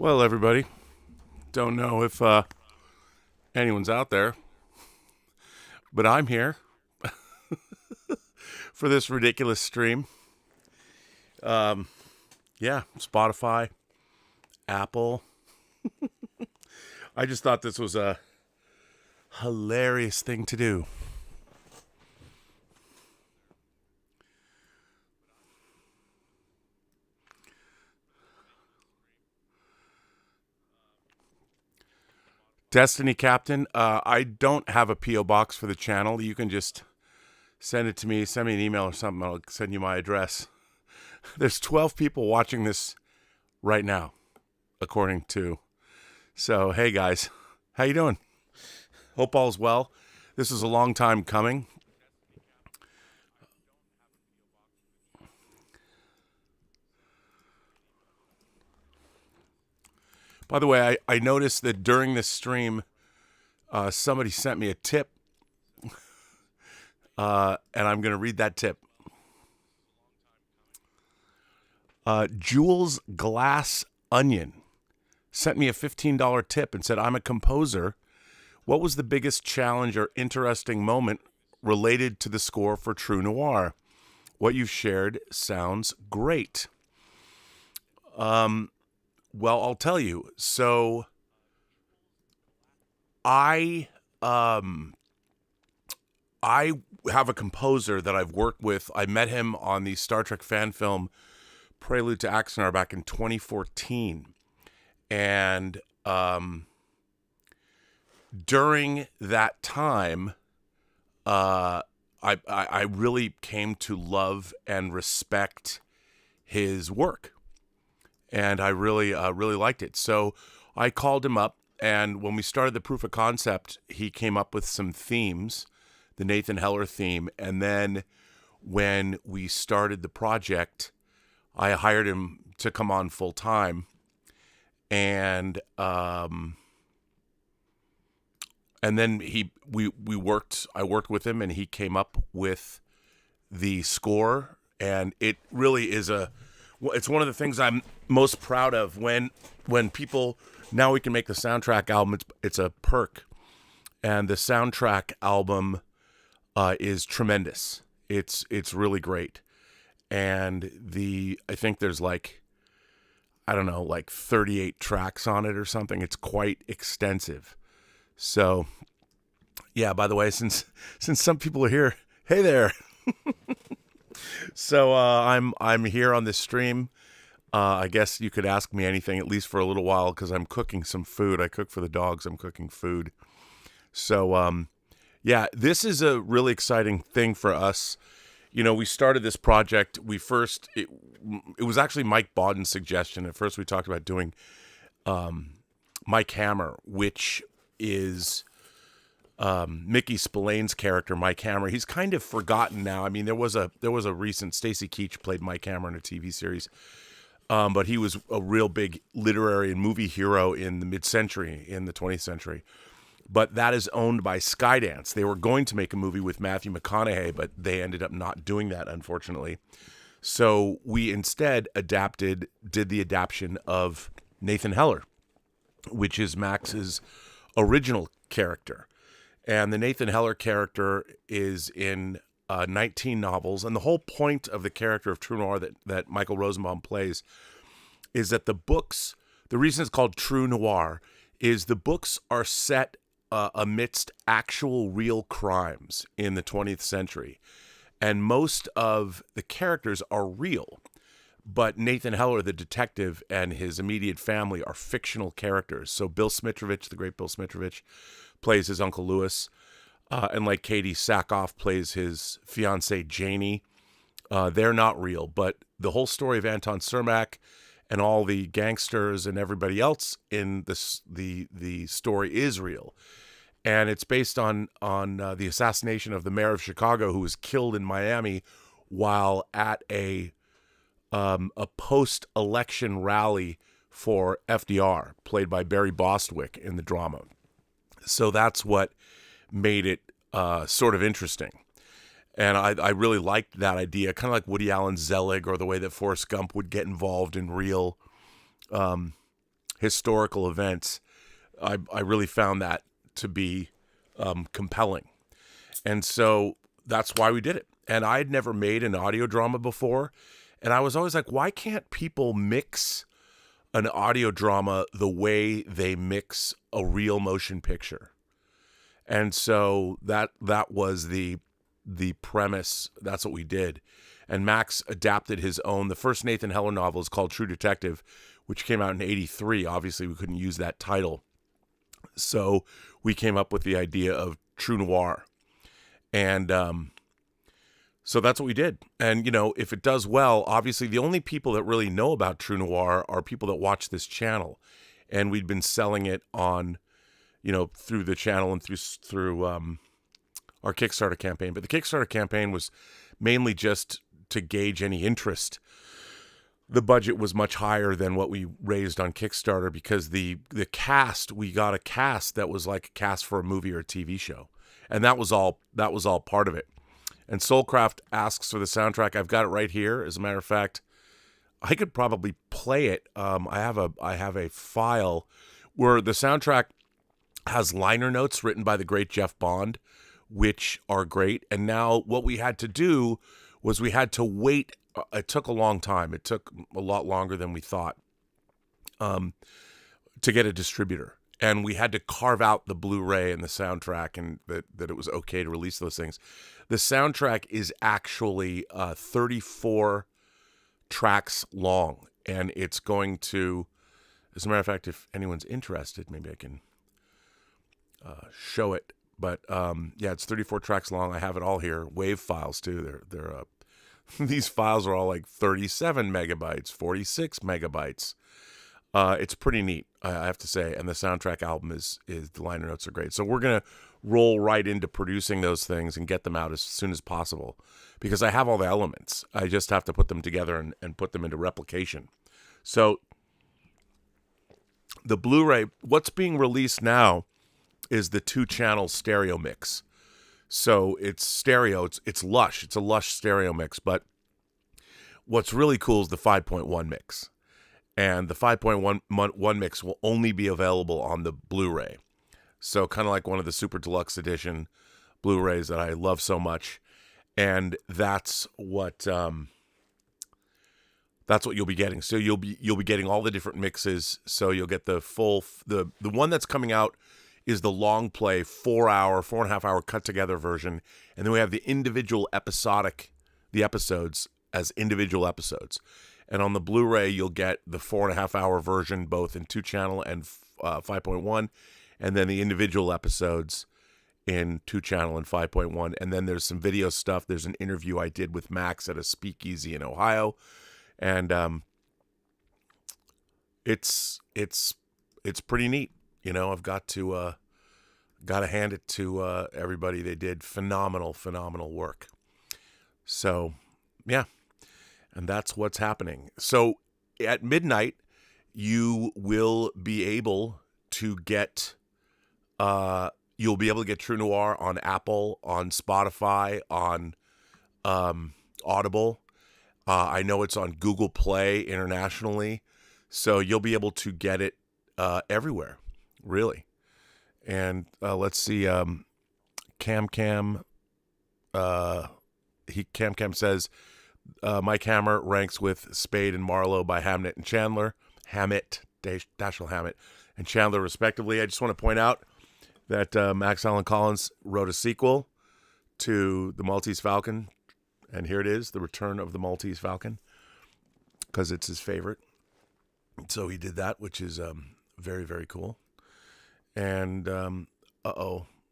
Well, everybody, don't know if anyone's out there, but I'm here for this ridiculous stream. Yeah, Spotify, Apple. I just thought this was a hilarious thing to do. Destiny Captain, I don't have a P.O. box for the channel. You can just send it to me, send me an email or something. I'll send you my address. There's 12 people watching this right now, according to. So, hey guys, how you doing? Hope all's well. This is a long time coming. By the way, I noticed that during this stream, somebody sent me a tip, and I'm going to read that tip. Jules Glass Onion sent me a $15 tip and said, I'm a composer. What was the biggest challenge or interesting moment related to the score for True Noir? What you've shared sounds great. Well, I'll tell you. So I have a composer that I've worked with. I met him on the Star Trek fan film Prelude to Axanar back in 2014. And during that time, I really came to love and respect his work. And I really liked it. So I called him up, and when we started the proof of concept, he came up with some themes, the Nathan Heller theme. And then when we started the project, I hired him to come on full time. And then I worked with him, and he came up with the score. And it really is it's one of the things I'm most proud of when people, now we can make the soundtrack album. It's a perk, and the soundtrack album is tremendous. It's really great, and I think there's like 38 tracks on it or something. It's quite extensive. So yeah, by the way, since some people are here, hey there. So I'm here on this stream. I guess you could ask me anything, at least for a little while, because I'm cooking some food. I cook for the dogs. I'm cooking food. So yeah, this is a really exciting thing for us. You know, we started this project. It was actually Mike Bawden's suggestion. At first, we talked about doing Mike Hammer, which is Mickey Spillane's character, Mike Hammer. He's kind of forgotten now. I mean, there was a recent Stacy Keach played Mike Hammer in a TV series, but he was a real big literary and movie hero in the mid-century, in the 20th century. But that is owned by Skydance. They were going to make a movie with Matthew McConaughey, but they ended up not doing that, unfortunately. So we instead did the adaptation of Nathan Heller, which is Max's original character. And the Nathan Heller character is in 19 novels. And the whole point of the character of True Noir that Michael Rosenbaum plays is that the reason it's called True Noir is the books are set amidst actual real crimes in the 20th century. And most of the characters are real. But Nathan Heller, the detective, and his immediate family are fictional characters. So Bill Smitrovich, the great Bill Smitrovich, plays his Uncle Lewis. And like Katie Sackhoff plays his fiancée Janie. They're not real. But the whole story of Anton Cermak and all the gangsters and everybody else in the story is real. And it's based on the assassination of the mayor of Chicago, who was killed in Miami while at a post-election rally for FDR, played by Barry Bostwick in the drama. So that's what made it sort of interesting. And I really liked that idea, kind of like Woody Allen's Zelig, or the way that Forrest Gump would get involved in real historical events, I really found that to be compelling. And so that's why we did it. And I'd never made an audio drama before. And I was always like, why can't people mix an audio drama the way they mix a real motion picture? And so that was the premise. That's what we did. And Max adapted his own. The first Nathan Heller novel is called True Detective, which came out in '83. Obviously, we couldn't use that title. So we came up with the idea of True Noir. And so that's what we did. And, if it does well, obviously the only people that really know about True Noir are people that watch this channel. And we'd been selling it on, through the channel and through our Kickstarter campaign. But the Kickstarter campaign was mainly just to gauge any interest. The budget was much higher than what we raised on Kickstarter because the cast, we got a cast that was like a cast for a movie or a TV show. And that was all part of it. And Soulcraft asks for the soundtrack. I've got it right here. As a matter of fact, I could probably play it. I have a file where the soundtrack has liner notes written by the great Jeff Bond, which are great. And now what we had to do was we had to wait. It took a long time. It took a lot longer than we thought to get a distributor. And we had to carve out the Blu-ray and the soundtrack, and that it was okay to release those things. The soundtrack is actually 34 tracks long, and it's going to, as a matter of fact, if anyone's interested, maybe I can show it. But it's 34 tracks long. I have it all here. WAV files too. They're these files are all like 37 megabytes, 46 megabytes. It's pretty neat, I have to say. And the soundtrack album is the liner notes are great. So we're going to roll right into producing those things and get them out as soon as possible because I have all the elements. I just have to put them together and put them into replication. So the Blu-ray, what's being released now is the 2-channel stereo mix. So it's stereo. It's lush. It's a lush stereo mix. What's really cool is the 5.1 mix. And the 5.1 mix will only be available on the Blu-ray. So kind of like one of the Super Deluxe Edition Blu-rays that I love so much. And that's what you'll be getting. So you'll be getting all the different mixes. So you'll get the full the one that's coming out is the long play 4.5 hour cut together version. And then we have the individual the episodes as individual episodes. And on the Blu-ray, you'll get the 4.5 hour version, both in 2-channel and 5.1, and then the individual episodes in 2-channel and 5.1. And then there's some video stuff. There's an interview I did with Max at a speakeasy in Ohio, and it's pretty neat. I've got to hand it to everybody. They did phenomenal work. So, yeah. And that's what's happening. So at midnight, you will be able to get True Noir on Apple, on Spotify, on Audible. I know it's on Google Play internationally. So you'll be able to get it everywhere, really. And let's see, Cam says, Mike Hammer ranks with Spade and Marlowe by Hammett and Chandler. Dashiell Hammett and Chandler, respectively. I just want to point out that Max Allan Collins wrote a sequel to The Maltese Falcon. And here it is, The Return of the Maltese Falcon, because it's his favorite. So he did that, which is very, very cool. And,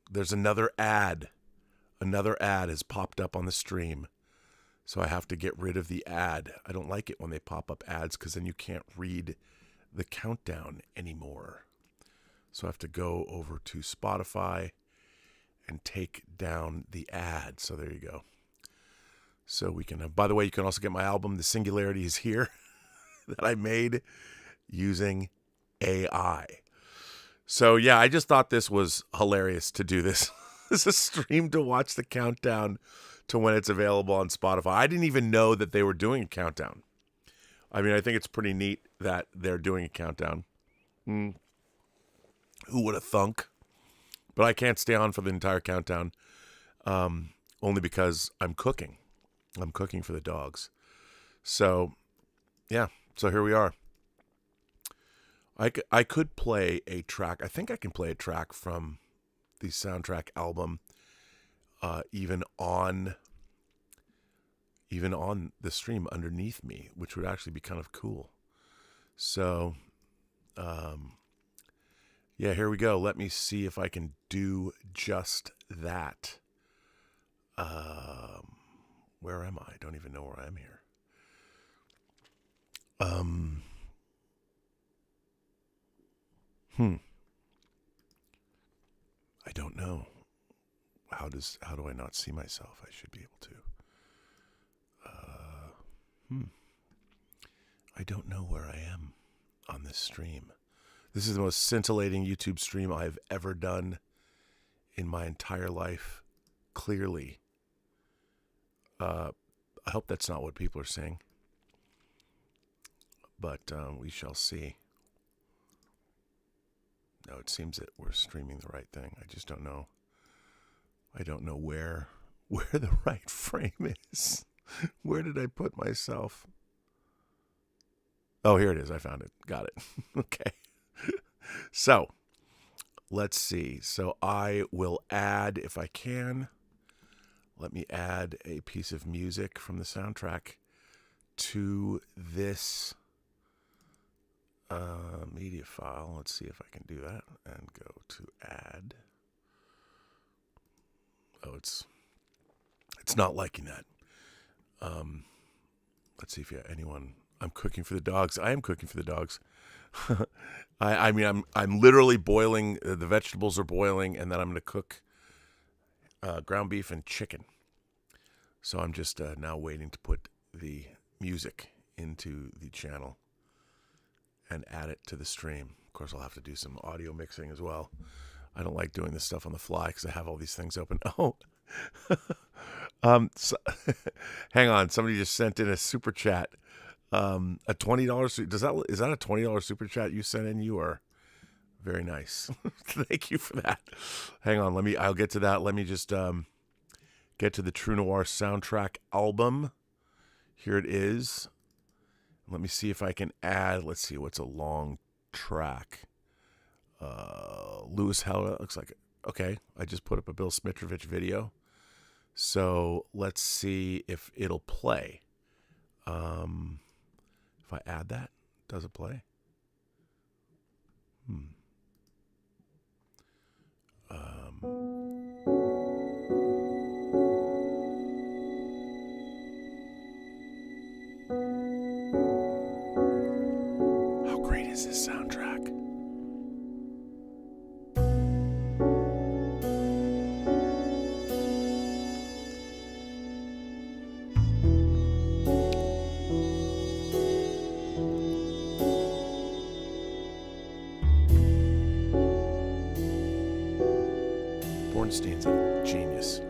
there's another ad. Another ad has popped up on the stream. So I have to get rid of the ad. I don't like it when they pop up ads because then you can't read the countdown anymore. So I have to go over to Spotify and take down the ad. So there you go. So we can, by the way, you can also get my album, The Singularity is Here, that I made using AI. So yeah, I just thought this was hilarious to do this. This is a stream to watch the countdown to when it's available on Spotify. I didn't even know that they were doing a countdown. I mean, I think it's pretty neat that they're doing a countdown. Who would have thunk? But I can't stay on for the entire countdown, only because I'm cooking. I'm cooking for the dogs. So, yeah. So here we are. I could play a track. I think I can play a track from the soundtrack album, even on the stream underneath me, which would actually be kind of cool. So, yeah, here we go. Let me see if I can do just that. Where am I? I don't even know where I am here. I don't know. How do I not see myself? I should be able to. I don't know where I am on this stream. This is the most scintillating YouTube stream I've ever done in my entire life. Clearly. I hope that's not what people are saying. But we shall see. No, it seems that we're streaming the right thing. I just don't know. I don't know where the right frame is. Where did I put myself? Oh, here it is. I found it. Got it. Okay. So, let's see. So I will add, if I can, let me add a piece of music from the soundtrack to this media file. Let's see if I can do that and go to add. Oh, it's not liking that. Let's see if anyone. I'm cooking for the dogs. I am cooking for the dogs. I mean, I'm literally boiling. The vegetables are boiling, and then I'm going to cook ground beef and chicken. So I'm just now waiting to put the music into the channel and add it to the stream. Of course, I'll have to do some audio mixing as well. I don't like doing this stuff on the fly because I have all these things open. Oh, so, hang on. Somebody just sent in a super chat. A $20. Is that a $20 super chat you sent in? You are very nice. Thank you for that. Hang on. I'll get to that. Let me just get to the True Noir soundtrack album. Here it is. Let me see if I can add. Let's see what's a long track. Lewis Heller. Looks like it. Okay. I just put up a Bill Smitrovich video. So let's see if it'll play. If I add that, does it play? How great is this soundtrack? Bornstein's a genius.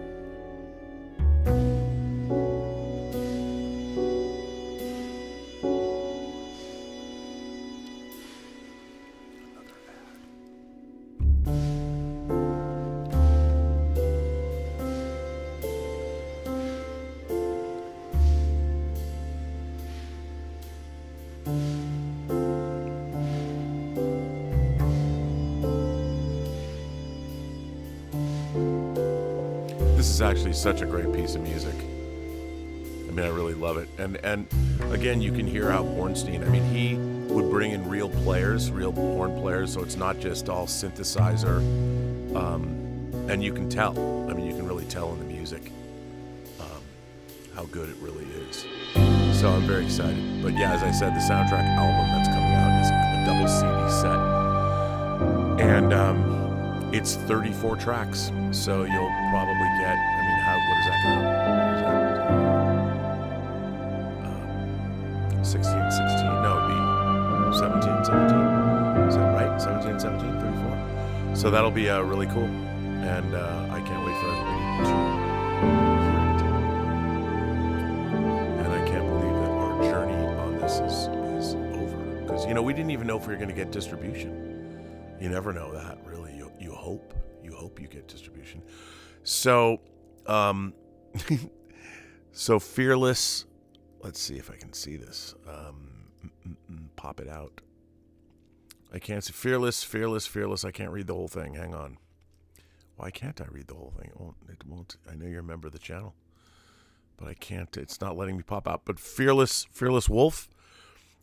This is actually such a great piece of music. I mean, I really love it. And again, you can hear how Bornstein, I mean, he would bring in real players, real horn players, so it's not just all synthesizer. And you can tell. I mean, you can really tell in the music how good it really is. So I'm very excited. But yeah, as I said, the soundtrack album that's coming out is a double CD set. And it's 34 tracks, so you'll probably get, I mean, what is that going to, 16, 16, no, it'd be 17, 17, is that right? 17, 17, 34. So that'll be really cool, and I can't wait for everybody to hear it. And I can't believe that our journey on this is over, because, we didn't even know if we were going to get distribution. You never know that, really. You hope you get distribution. So, so Fearless. Let's see if I can see this. Pop it out. I can't see Fearless. I can't read the whole thing. Hang on. Why can't I read the whole thing? It won't. I know you're a member of the channel, but I can't. It's not letting me pop out. But Fearless Wolf.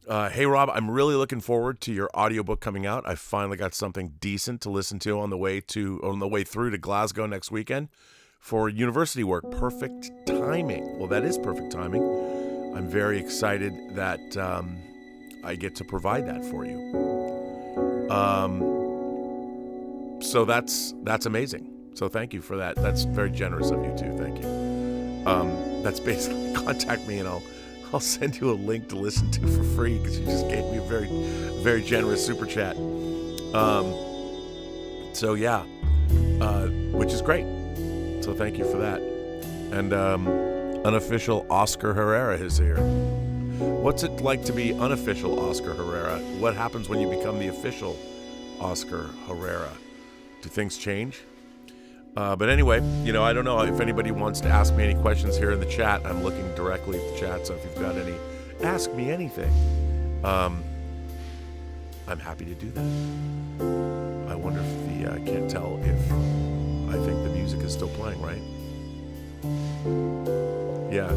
Hey Rob, I'm really looking forward to your audiobook coming out. I finally got something decent to listen to on the way through to Glasgow next weekend for university work. Perfect timing. Well, that is perfect timing. I'm very excited that I get to provide that for you. So that's amazing. So thank you for that. That's very generous of you too. Thank you. That's basically contact me and I'll send you a link to listen to for free because you just gave me a very, very generous super chat. So yeah, which is great. So thank you for that. And unofficial Oscar Herrera is here. What's it like to be unofficial Oscar Herrera? What happens when you become the official Oscar Herrera? Do things change? But anyway, I don't know if anybody wants to ask me any questions here in the chat. I'm looking directly at the chat, so if you've got any, ask me anything. I'm happy to do that. I wonder if I can't tell if I think the music is still playing, right? Yeah.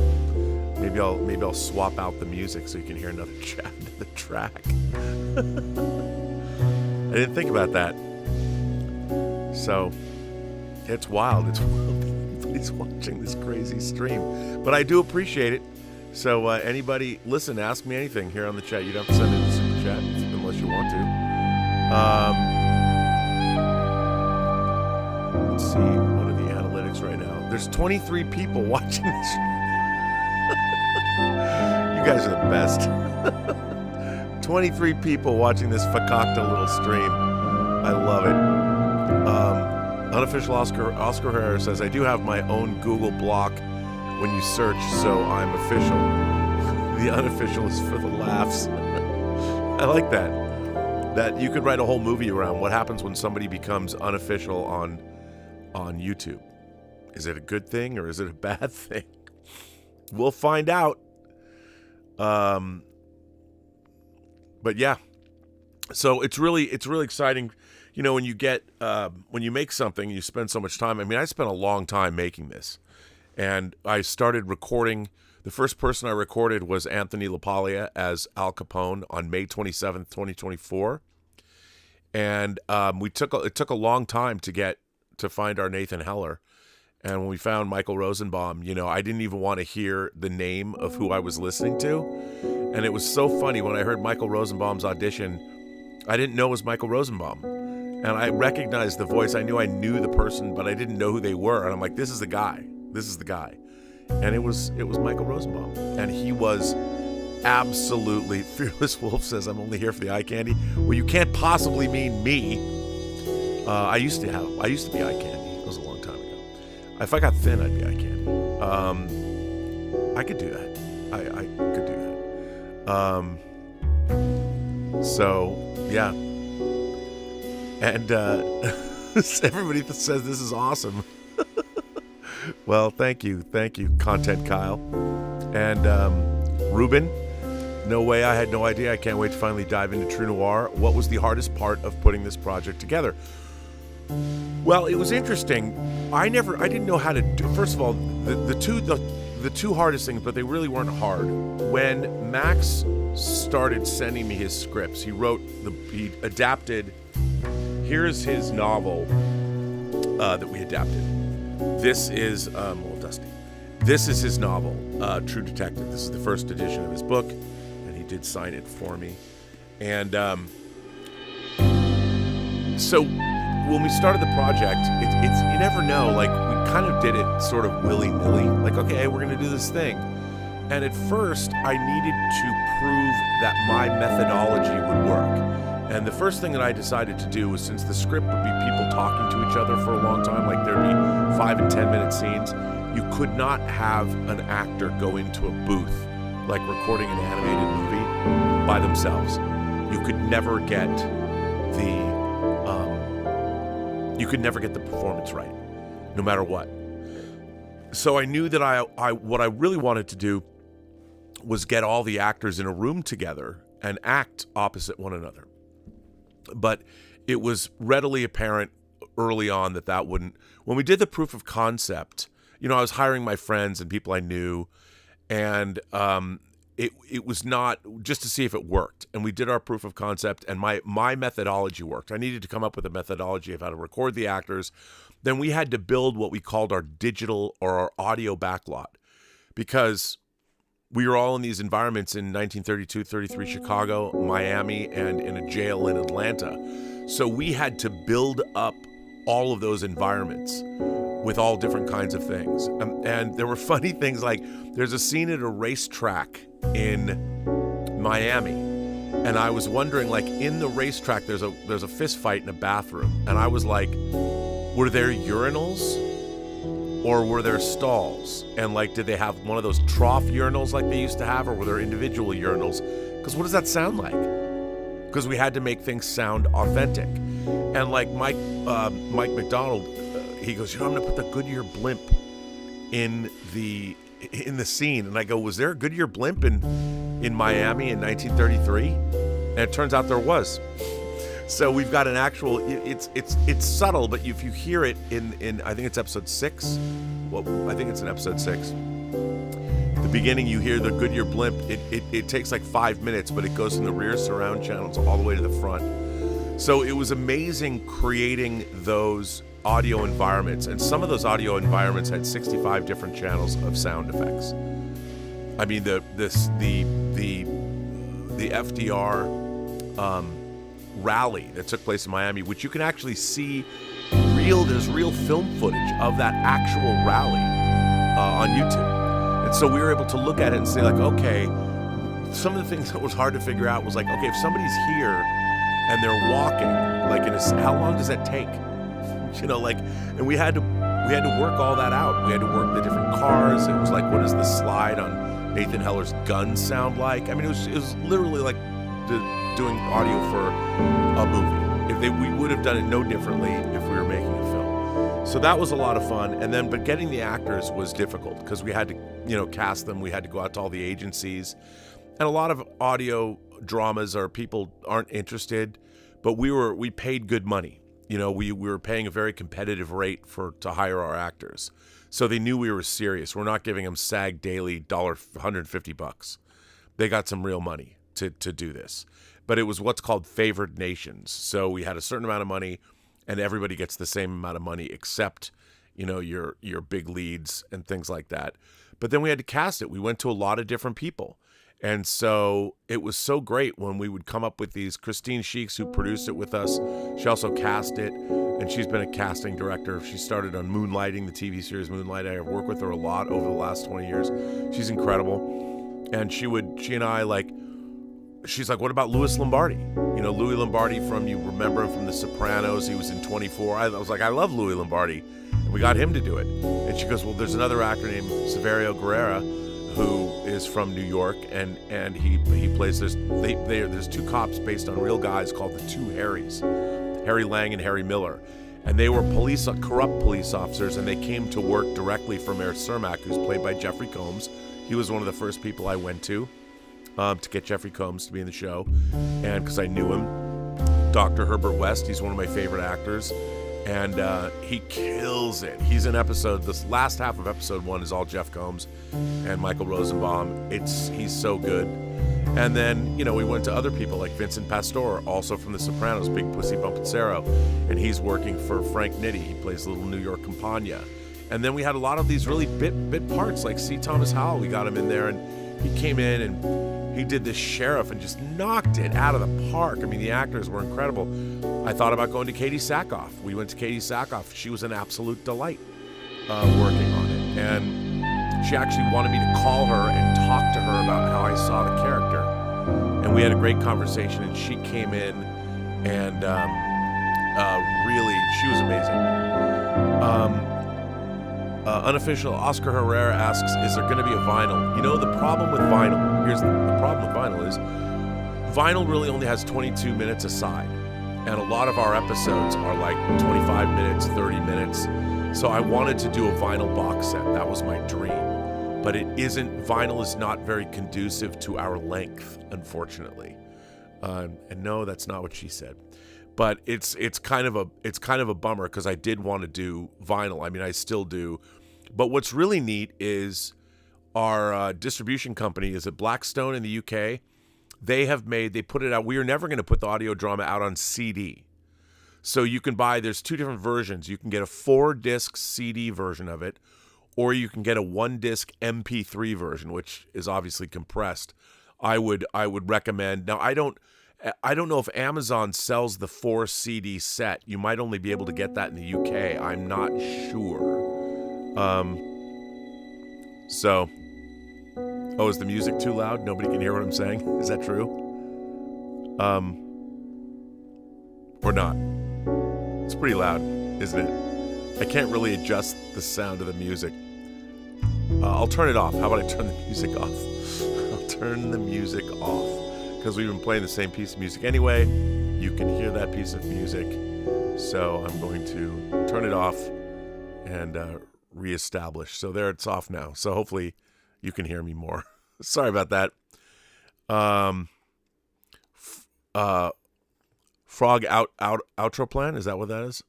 Maybe I'll swap out the music so you can hear another track. I didn't think about that. So it's wild. Everybody's watching this crazy stream, but I do appreciate it. So anybody, listen, ask me anything here on the chat. You don't have to send it in the super chat unless you want to. Let's see, what are the analytics right now? There's 23 people watching this. You guys are the best. 23 people watching this fakakta little stream. I love it. Unofficial Oscar Herrera says, I do have my own Google block when you search, so I'm official. The unofficial is for the laughs. I like that. That you could write a whole movie around what happens when somebody becomes unofficial on YouTube. Is it a good thing or is it a bad thing? We'll find out. But yeah. So it's really exciting. When you get when you make something, you spend so much time. I mean, I spent a long time making this, and I started recording. The first person I recorded was Anthony LaPaglia as Al Capone on May 27th, 2024, and it took a long time to find our Nathan Heller. And when we found Michael Rosenbaum, I didn't even want to hear the name of who I was listening to, and it was so funny when I heard Michael Rosenbaum's audition. I didn't know it was Michael Rosenbaum. And I recognized the voice. I knew the person, but I didn't know who they were. And I'm like, this is the guy. And it was Michael Rosenbaum. And he was absolutely, Fearless Wolf says, I'm only here for the eye candy. Well, you can't possibly mean me. I used to be eye candy. It was a long time ago. If I got thin, I'd be eye candy. I could do that. I could do that. So, yeah. And everybody says this is awesome. Well, thank you, Content Kyle. And Ruben, no way, I had no idea. I can't wait to finally dive into True Noir. What was the hardest part of putting this project together? Well, it was interesting. I didn't know how to do. First of all, the two hardest things, but they really weren't hard. When Max started sending me his scripts, he adapted. Here's his novel that we adapted. This is, Dusty. This is his novel, True Detective. This is the first edition of his book, and he did sign it for me. And so when we started the project, it's you never know. Like, we kind of did it sort of willy-nilly. Like, okay, we're going to do this thing. And at first, I needed to prove that my methodology would work. And the first thing that I decided to do was, since the script would be people talking to each other for a long time, like there'd be 5 and 10 minute scenes, you could not have an actor go into a booth, like recording an animated movie, by themselves. You could never get the You could never get the performance right, no matter what. So I knew that what I really wanted to do was get all the actors in a room together and act opposite one another. But it was readily apparent early on that wouldn't. When we did the proof of concept, I was hiring my friends and people I knew, and it was not just to see if it worked. And we did our proof of concept, and my methodology worked. I needed to come up with a methodology of how to record the actors. Then we had to build what we called our digital or our audio backlot, because we were all in these environments in 1932, 33 Chicago, Miami, and in a jail in Atlanta. So we had to build up all of those environments with all different kinds of things. And there were funny things, like there's a scene at a racetrack in Miami. And I was wondering, like, in the racetrack, there's a fist fight in a bathroom. And I was like, were there urinals? Or were there stalls? And like, did they have one of those trough urinals like they used to have, or were there individual urinals? Because what does that sound like? Because we had to make things sound authentic. And like Mike McDonald, he goes, I'm going to put the Goodyear blimp in the scene. And I go, was there a Goodyear blimp in Miami in 1933? And it turns out there was. So we've got an actual, it's subtle, but if you hear it in I think it's episode 6. Well, I think it's in episode 6. The beginning, you hear the Goodyear blimp. It takes like 5 minutes, but it goes from the rear surround channels all the way to the front. So it was amazing creating those audio environments. And some of those audio environments had 65 different channels of sound effects. I mean, the FDR, rally that took place in Miami, which you can actually see there's real film footage of that actual rally on YouTube. And so we were able to look at it and say, like, okay, some of the things that was hard to figure out was like, okay, if somebody's here and they're walking, like, how long does that take? And we had to work all that out. We had to work the different cars. It was like, what does the slide on Nathan Heller's gun sound like? I mean, it was literally like doing audio for a movie. We would have done it no differently if we were making a film. So that was a lot of fun. But getting the actors was difficult because we had to, cast them. We had to go out to all the agencies. And a lot of audio dramas people aren't interested, but we paid good money. We were paying a very competitive rate to hire our actors. So they knew we were serious. We're not giving them SAG daily $150. They got some real money to do this. But it was what's called favored nations. So we had a certain amount of money, and everybody gets the same amount of money except, your big leads and things like that. But then we had to cast it. We went to a lot of different people. And so it was so great when we would come up with these. Christine Sheeks, who produced it with us, she also cast it, and she's been a casting director. She started on Moonlighting, the TV series Moonlighting. I've worked with her a lot over the last 20 years. She's incredible. And she and I, she's like, what about Louis Lombardi? Louis Lombardi you remember him from The Sopranos. He was in 24. I was like, I love Louis Lombardi. And we got him to do it. And she goes, well, there's another actor named Saverio Guerrera who is from New York, and he plays there's two cops based on real guys called the Two Harrys, Harry Lang and Harry Miller. And they were corrupt police officers, and they came to work directly for Mayor Cermak, who's played by Jeffrey Combs. He was one of the first people I went to get Jeffrey Combs to be in the show, and because I knew him. Dr. Herbert West, he's one of my favorite actors, and he kills it. He's in this last half of episode 1 is all Jeff Combs and Michael Rosenbaum. He's so good. And then, we went to other people like Vincent Pastore, also from The Sopranos, Big Pussy Bumpatsero, and he's working for Frank Nitti. He plays Little New York Campagna. And then we had a lot of these really bit parts, like C. Thomas Howell. We got him in there, and he came in and he did this sheriff and just knocked it out of the park. I mean, the actors were incredible. I thought about going to Katie Sackhoff. We went to Katie Sackhoff. She was an absolute delight working on it. And she actually wanted me to call her and talk to her about how I saw the character. And we had a great conversation, and she came in and really, she was amazing. Unofficial Oscar Herrera asks, is there going to be a vinyl? The problem with vinyl, here's the problem with vinyl is vinyl really only has 22 minutes a side. And a lot of our episodes are like 25 minutes, 30 minutes. So I wanted to do a vinyl box set. That was my dream. But vinyl is not very conducive to our length, unfortunately. And no, that's not what she said. But it's kind of a bummer because I did want to do vinyl. I mean, I still do. But what's really neat is our distribution company is at Blackstone in the UK. They put it out. We are never going to put the audio drama out on CD. So you can there's two different versions. You can get a 4-disc CD version of it, or you can get a 1-disc MP3 version, which is obviously compressed. I would recommend. Now, I don't know if Amazon sells the 4 CD set. You might only be able to get that in the UK. I'm not sure. Oh, is the music too loud? Nobody can hear what I'm saying? Is that true? Or not? It's pretty loud, isn't it? I can't really adjust the sound of the music. I'll turn it off. How about I turn the music off? I'll turn the music off. Because we've been playing the same piece of music anyway. You can hear that piece of music. So I'm going to turn it off and reestablish. So there, it's off now. So hopefully you can hear me more. Sorry about that. Frog outro plan. Is that what that is?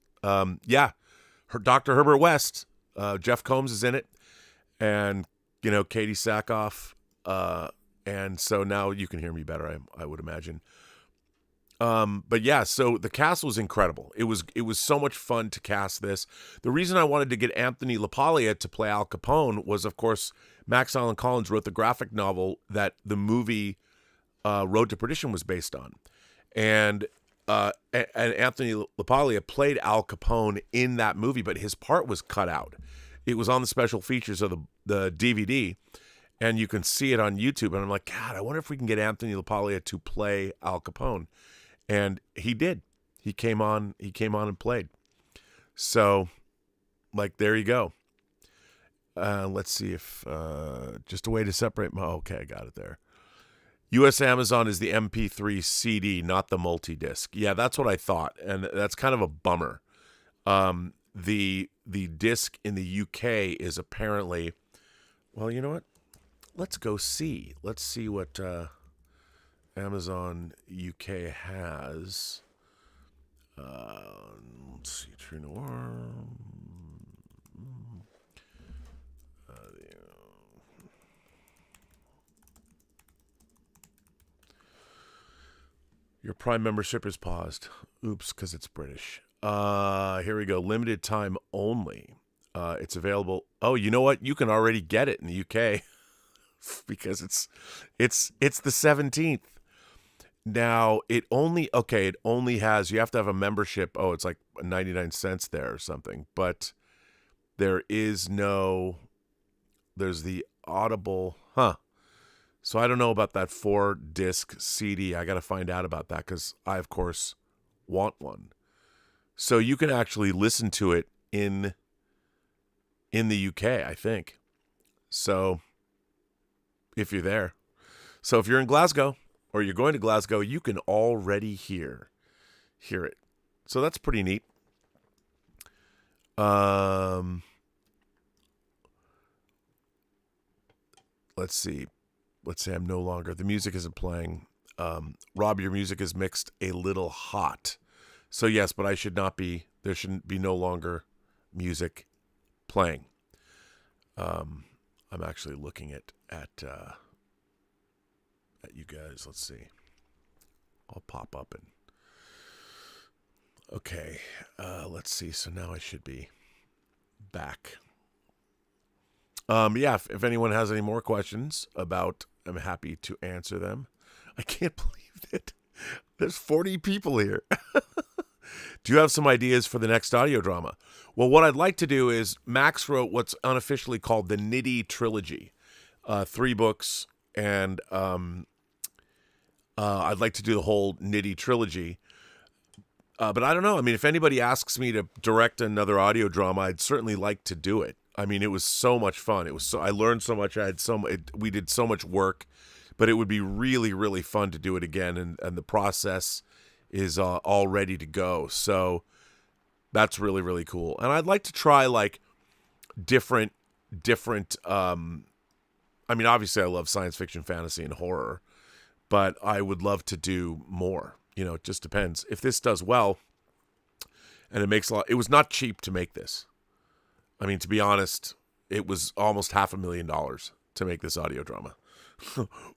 Yeah. Dr. Herbert West. Jeff Combs is in it. And, Katie Sackhoff. And so now you can hear me better, I would imagine. But yeah, so the cast was incredible. It was so much fun to cast this. The reason I wanted to get Anthony LaPaglia to play Al Capone was, of course, Max Allan Collins wrote the graphic novel that the movie Road to Perdition was based on. And Anthony LaPaglia played Al Capone in that movie, but his part was cut out. It was on the special features of the DVD, and you can see it on YouTube. And I'm like, God, I wonder if we can get Anthony LaPaglia to play Al Capone. And he did. He came on and played. So, there you go. Let's see if just a way to separate okay, I got it there. US Amazon is the MP3 CD, not the multi-disc. Yeah, that's what I thought, and that's kind of a bummer. The disc in the UK is apparently, well, you know what? Let's go see. Let's see what Amazon UK has. Let's see, True Noir. Your Prime membership is paused. Oops, because it's British. Here we go. Limited time only. It's available. Oh, you know what? You can already get it in the UK because it's the 17th. Now it only has, you have to have a membership. Oh, it's like 99 cents there or something. But there's the Audible, So I don't know about that 4-disc CD. I got to find out about that because I, of course, want one. So you can actually listen to it in the UK, I think. So if you're there. So if you're in Glasgow or you're going to Glasgow, you can already hear it. So that's pretty neat. Let's see. Let's say I'm no longer. The music isn't playing. Rob, your music is mixed a little hot. So yes, but I should not be. There shouldn't be no longer music playing. I'm actually looking at you guys. Let's see. I'll pop up and. Okay. Let's see. So now I should be back. Yeah, if anyone has any more questions about, I'm happy to answer them. I can't believe it. There's 40 people here. Do you have some ideas for the next audio drama? Well, what I'd like to do is Max wrote what's unofficially called the Nitty Trilogy. 3 books, and I'd like to do the whole Nitty Trilogy. But I don't know. I mean, if anybody asks me to direct another audio drama, I'd certainly like to do it. I mean, it was so much fun. I learned so much. We did so much work, but it would be really, really fun to do it again. And the process is all ready to go. So that's really, really cool. And I'd like to try like different. I mean, obviously, I love science fiction, fantasy, and horror, but I would love to do more. It just depends. If this does well, and it makes a lot. It was not cheap to make this. I mean, to be honest, it was almost $500,000 to make this audio drama.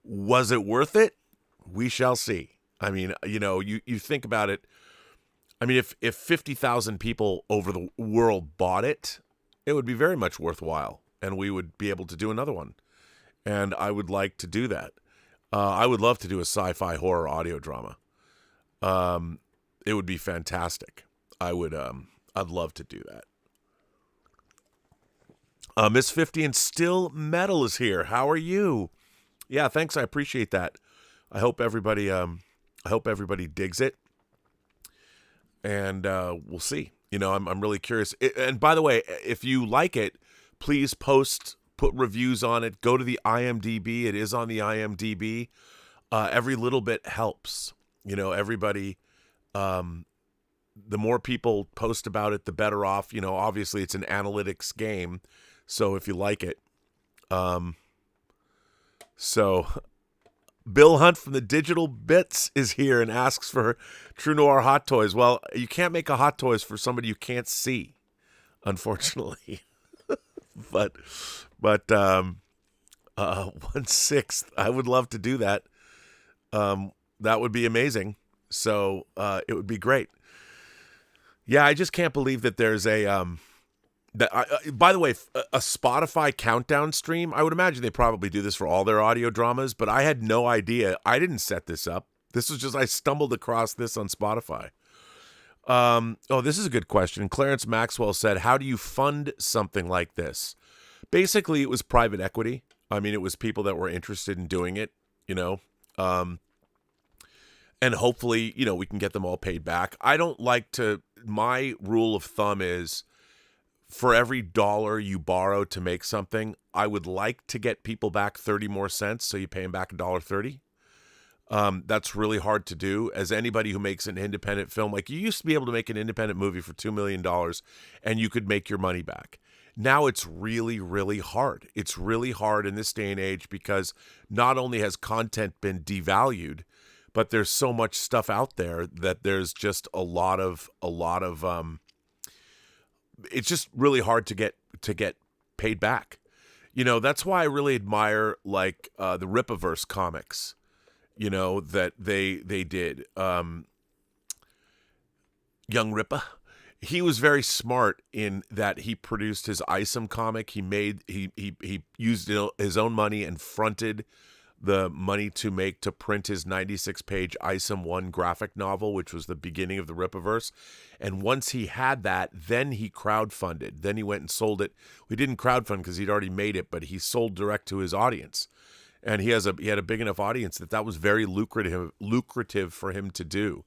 Was it worth it? We shall see. I mean, you think about it. I mean, if 50,000 people over the world bought it, it would be very much worthwhile, and we would be able to do another one. And I would like to do that. I would love to do a sci-fi horror audio drama. It would be fantastic. I'd love to do that. Miss 50 and Still Metal is here. How are you? Yeah, thanks. I appreciate that. I hope everybody digs it. And we'll see. I'm really curious. And by the way, if you like it, please put reviews on it. Go to the IMDb. It is on the IMDb. Every little bit helps. Everybody, the more people post about it, the better off. Obviously it's an analytics game. So if you like it. So Bill Hunt from the Digital Bits is here and asks for True Noir hot toys. Well, you can't make a hot toys for somebody you can't see, unfortunately. but 1/6, I would love to do that. That would be amazing. So it would be great. Yeah, I just can't believe that there's by the way, a Spotify countdown stream. I would imagine they probably do this for all their audio dramas, but I had no idea. I didn't set this up. This was just, I stumbled across this on Spotify. This is a good question. Clarence Maxwell said, how do you fund something like this? Basically, it was private equity. I mean, it was people that were interested in doing it, and hopefully, we can get them all paid back. I don't like to, my rule of thumb is, for every dollar you borrow to make something, I would like to get people back 30 more cents, so you pay them back $1.30. That's really hard to do. As anybody who makes an independent film, like you used to be able to make an independent movie for $2 million and you could make your money back. Now it's really, really hard. It's really hard in this day and age because not only has content been devalued, but there's so much stuff out there that there's just a lot of it's just really hard to get paid back. That's why I really admire like the Rippaverse comics, that they did. Young Rippa, he was very smart in that he produced his Isom comic. He used his own money and fronted the money to print his 96-page Isom 1 graphic novel, which was the beginning of the Rippaverse. And once he had that, then he crowdfunded. Then he went and sold it. We didn't crowdfund because he'd already made it, but he sold direct to his audience. And he had a big enough audience that was very lucrative for him to do.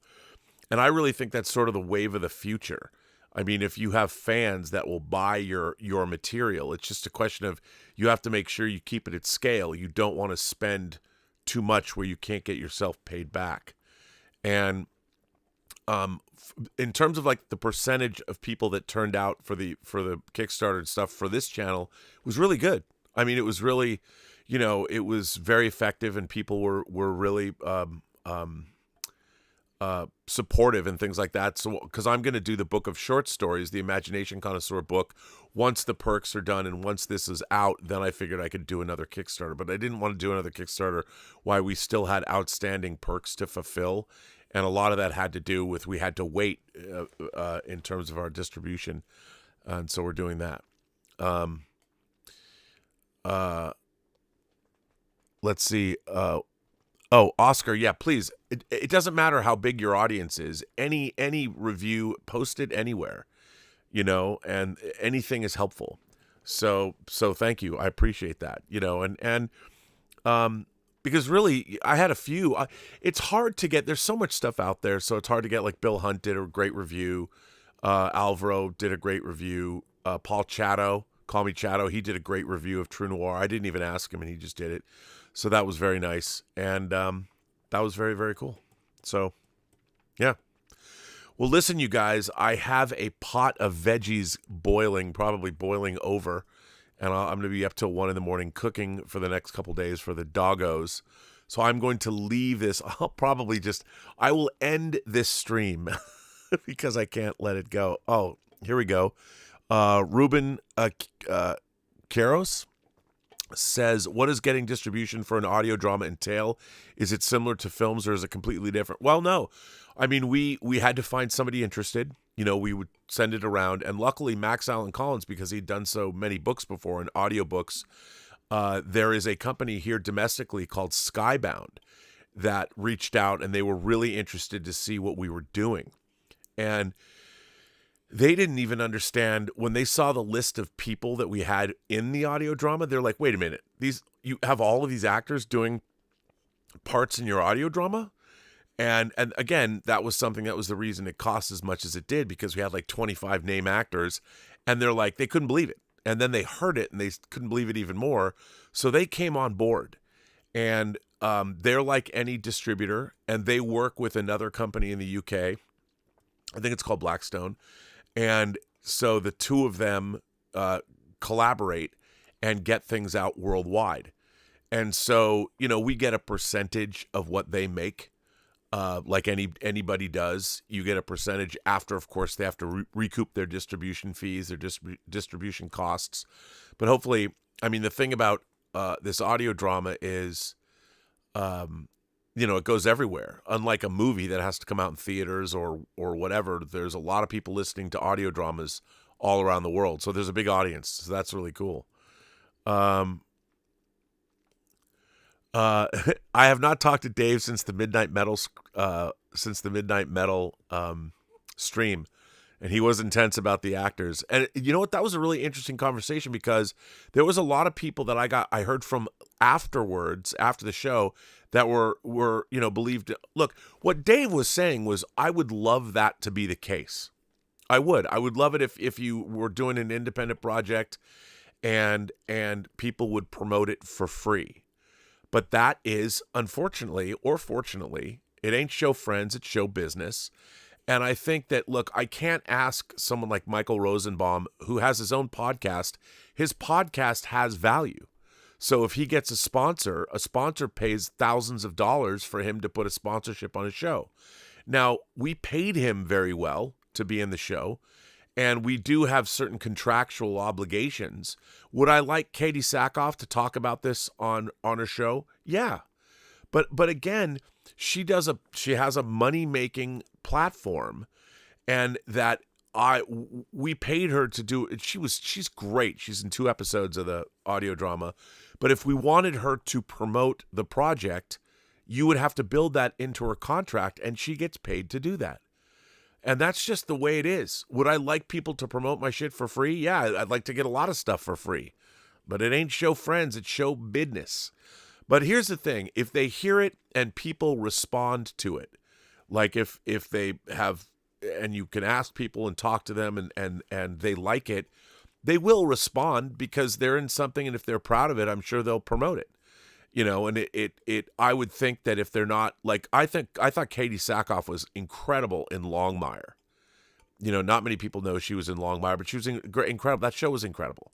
And I really think that's sort of the wave of the future. I mean, if you have fans that will buy your material, it's just a question of you have to make sure you keep it at scale. You don't want to spend too much where you can't get yourself paid back. And in terms of like the percentage of people that turned out for the Kickstarter and stuff for this channel was really good. I mean, it was really, it was very effective and people were really supportive and things like that. So, because I'm going to do the book of short stories, the Imagination Connoisseur book, once the perks are done and once this is out, then I figured I could do another Kickstarter. But I didn't want to do another Kickstarter while we still had outstanding perks to fulfill. And a lot of that had to do with we had to wait in terms of our distribution. And so we're doing that. Let's see. Oscar, yeah, please. It doesn't matter how big your audience is. Any review, post it anywhere, and anything is helpful. So thank you. I appreciate that, and because really I had a few, it's hard to get, there's so much stuff out there. So it's hard to get, like Bill Hunt did a great review. Alvaro did a great review. Paul Chatto, Call Me Chatto, he did a great review of True Noir. I didn't even ask him and he just did it. So that was very nice. And that was very, very cool. So Yeah. Well, listen, you guys, I have a pot of veggies boiling, probably boiling over, and I'm going to be up till 1 a.m. cooking for the next couple days for the doggos. So I'm going to leave this. I will end this stream because I can't let it go. Oh, here we go. Ruben Karos says, what does getting distribution for an audio drama entail? Is it similar to films or is it completely different? Well, no. I mean, we had to find somebody interested. We would send it around. And luckily, Max Allen Collins, because he'd done so many books before and audiobooks, there is a company here domestically called Skybound that reached out, and they were really interested to see what we were doing. And they didn't even understand when they saw the list of people that we had in the audio drama. They're like, wait a minute, you have all of these actors doing parts in your audio drama? And again, that was the reason it cost as much as it did, because we had like 25 name actors, and they're like, they couldn't believe it. And then they heard it and they couldn't believe it even more. So they came on board, and they're like any distributor, and they work with another company in the UK. I think it's called Blackstone. And so the two of them collaborate and get things out worldwide. And so, we get a percentage of what they make. Like anybody does. You get a percentage after, of course, they have to recoup their distribution fees, their distribution costs. But hopefully, I mean, the thing about this audio drama is, it goes everywhere. Unlike a movie that has to come out in theaters or whatever, there's a lot of people listening to audio dramas all around the world. So there's a big audience. So that's really cool. I have not talked to Dave since the Midnight Metal stream, and he was intense about the actors. And you know what? That was a really interesting conversation, because there was a lot of people that I heard from afterwards, after the show, that were believed. Look, what Dave was saying was, I would love that to be the case. I would love it if you were doing an independent project and people would promote it for free. But that is, unfortunately or fortunately, it ain't show friends, it's show business. And I think that, look, I can't ask someone like Michael Rosenbaum, who has his own podcast. His podcast has value. So if he gets a sponsor pays thousands of dollars for him to put a sponsorship on his show. Now, we paid him very well to be in the show, and we do have certain contractual obligations. Would I like Katie Sackhoff to talk about this on her show? Yeah. But again, she has a money-making platform, and that we paid her to do it. She's great. She's in 2 episodes of the audio drama. But if we wanted her to promote the project, you would have to build that into her contract, and she gets paid to do that. And that's just the way it is. Would I like people to promote my shit for free? Yeah, I'd like to get a lot of stuff for free. But it ain't show friends, it's show business. But here's the thing. If they hear it and people respond to it, like if they have, and you can ask people and talk to them and they like it, they will respond because they're in something, and if they're proud of it, I'm sure they'll promote it. And I would think that if they're not, like, I thought Katie Sackhoff was incredible in Longmire. Not many people know she was in Longmire, but she was incredible. That show was incredible.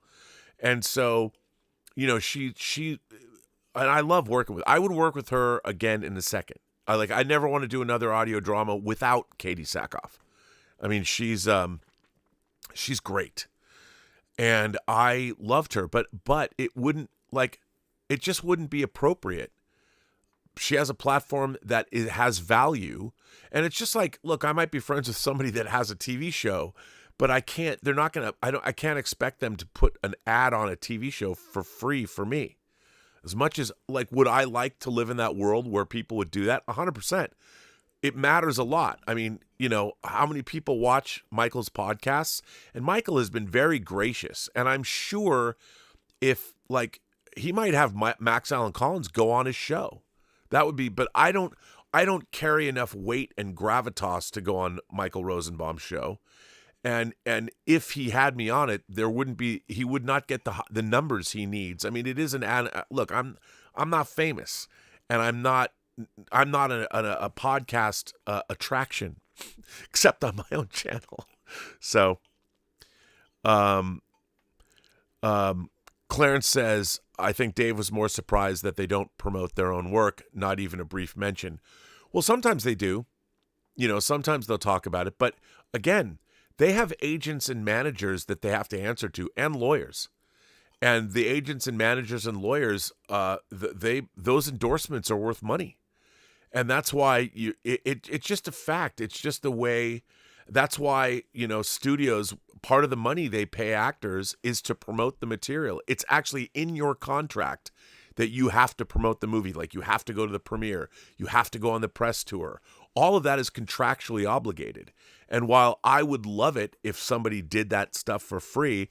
And so, she and I love working with, I would work with her again in a second. I never want to do another audio drama without Katie Sackhoff. I mean, she's great. And I loved her, but it wouldn't, it just wouldn't be appropriate. She has a platform that has value. And it's just like, look, I might be friends with somebody that has a TV show, but I can't expect them to put an ad on a TV show for free for me. As much as, would I like to live in that world where people would do that? 100%. It matters a lot. I mean, how many people watch Michael's podcasts? And Michael has been very gracious. And I'm sure if, he might have Max Allen Collins go on his show. That would be, but I don't carry enough weight and gravitas to go on Michael Rosenbaum's show. And if he had me on it, he would not get the numbers he needs. I mean, it is look, I'm not famous, and I'm not I'm not a podcast attraction, except on my own channel. So, um, Clarence says, I think Dave was more surprised that they don't promote their own work, not even a brief mention. Well, sometimes they do. Sometimes they'll talk about it. But again, they have agents and managers that they have to answer to, and lawyers. And the agents and managers and lawyers, those endorsements are worth money. And that's why it's just a fact. It's just the way. That's why, studios, part of the money they pay actors is to promote the material. It's actually in your contract that you have to promote the movie. Like, you have to go to the premiere. You have to go on the press tour. All of that is contractually obligated. And while I would love it if somebody did that stuff for free,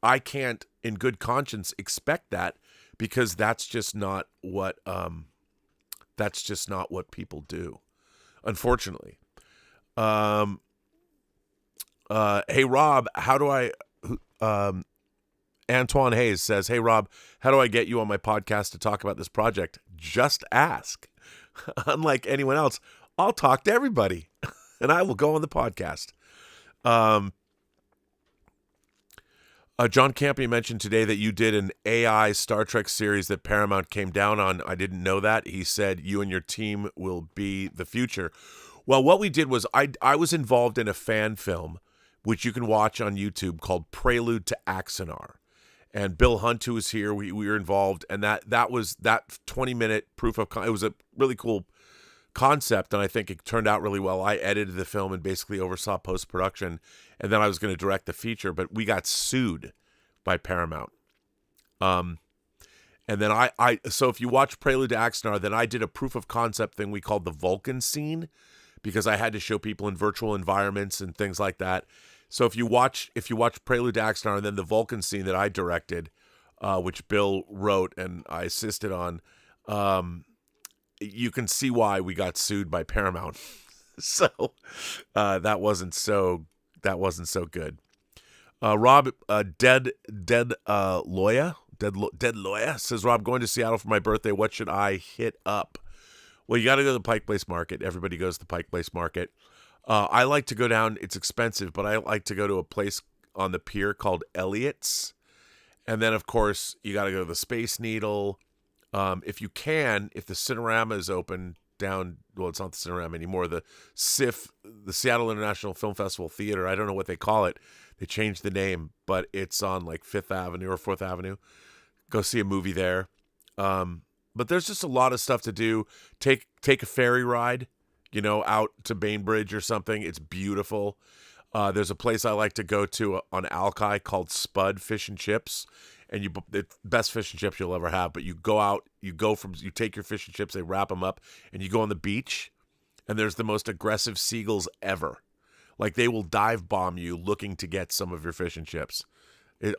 I can't, in good conscience, expect that, because that's just not what people do, unfortunately. Hey, Rob, how do I, Antoine Hayes says, hey, Rob, how do I get you on my podcast to talk about this project? Just ask. Unlike anyone else, I'll talk to everybody and I will go on the podcast. John Campy mentioned today that you did an AI Star Trek series that Paramount came down on. I didn't know that. He said you and your team will be the future. Well, what we did was I was involved in a fan film, which you can watch on YouTube, called Prelude to Axanar. And Bill Hunt, who was here, we were involved. And that was that 20-minute proof of it was a really cool concept, and I think it turned out really well. I edited the film and basically oversaw post-production, and then I was going to direct the feature, but we got sued by Paramount. And then so if you watch Prelude to Axanar, then I did a proof of concept thing we called the Vulcan scene, because I had to show people in virtual environments and things like that. So if you watch Prelude to Axanar and then the Vulcan scene that I directed, which Bill wrote and I assisted on, you can see why we got sued by Paramount. So that wasn't so good. Rob, dead lawyer says, Rob, going to Seattle for my birthday. What should I hit up? Well, you got to go to the Pike Place Market. Everybody goes to the Pike Place Market. I like to go down. It's expensive, but I like to go to a place on the pier called Elliott's. And then, of course, you got to go to the Space Needle. If you can, if the Cinerama is open down, well, it's not the Cinerama anymore, the SIF, the Seattle International Film Festival Theater, I don't know what they call it. They changed the name, but it's on like 5th Avenue or 4th Avenue. Go see a movie there. But there's just a lot of stuff to do. Take a ferry ride, out to Bainbridge or something. It's beautiful. There's a place I like to go to on Alki called Spud Fish and Chips. And the best fish and chips you'll ever have. But you go out, you take your fish and chips, they wrap them up, and you go on the beach, and there's the most aggressive seagulls ever. Like, they will dive bomb you looking to get some of your fish and chips.